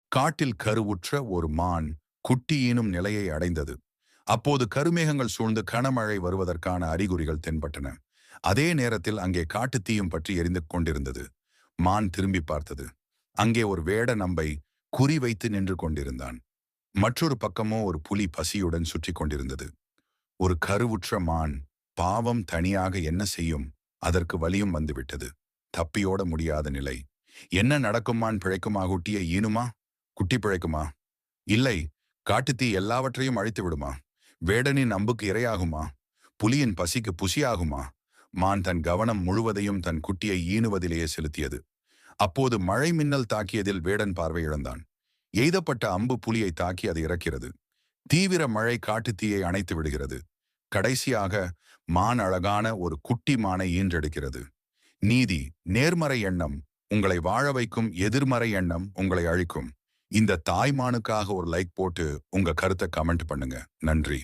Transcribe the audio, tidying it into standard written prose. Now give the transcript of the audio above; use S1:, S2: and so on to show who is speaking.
S1: காட்டில் கருவுற்ற ஒரு மான் குட்டி ஈனும் நிலையை அடைந்தது. அப்போது கருமேகங்கள் சூழ்ந்து கனமழை வருவதற்கான அறிகுறிகள் தென்பட்டன. அதே நேரத்தில் அங்கே காட்டுத் தீயும் பற்றி எரிந்து கொண்டிருந்தது. மான் திரும்பி பார்த்தது. அங்கே ஒரு வேட நம்பை குறி வைத்து நின்று கொண்டிருந்தான். மற்றொரு பக்கமோ ஒரு புலி பசியுடன் சுற்றி கொண்டிருந்தது. ஒரு கருவுற்ற மான் பாவம் தனியாக என்ன செய்யும்? அதற்கு வலியும் வந்துவிட்டது. தப்பியோட முடியாத நிலை. என்ன நடக்கும்? மான் பிழைக்குமா? குட்டியை ஈனுமா? குட்டி பிழைக்குமா? இல்லை. காட்டுத்தீ எல்லாவற்றையும் அழித்து விடுமா? வேடனின் அம்புக்கு இரையாகுமா? புலியின் பசிக்கு புசியாகுமா? மான் தன் கவனம் முழுவதையும் தன் குட்டியை ஈனுவதிலேயே செலுத்தியது. அப்போது மழை மின்னல் தாக்கியதில் வேடன் பார்வை இழந்தான். எய்தப்பட்ட அம்பு புலியை தாக்கி அது இறக்கிறது. தீவிர மழை காட்டுத்தீயை அணைத்து விடுகிறது. கடைசியாக மான் அழகான ஒரு குட்டி மானை ஈன்றெடுக்கிறது. நீதி, நேர்மறை எண்ணம் உங்களை வாழ வைக்கும், எதிர்மறை எண்ணம் உங்களை அழிக்கும். இந்த தாய்மானுக்காக ஒரு லைக் போட்டு உங்க கருத்தை கமெண்ட் பண்ணுங்க. நன்றி.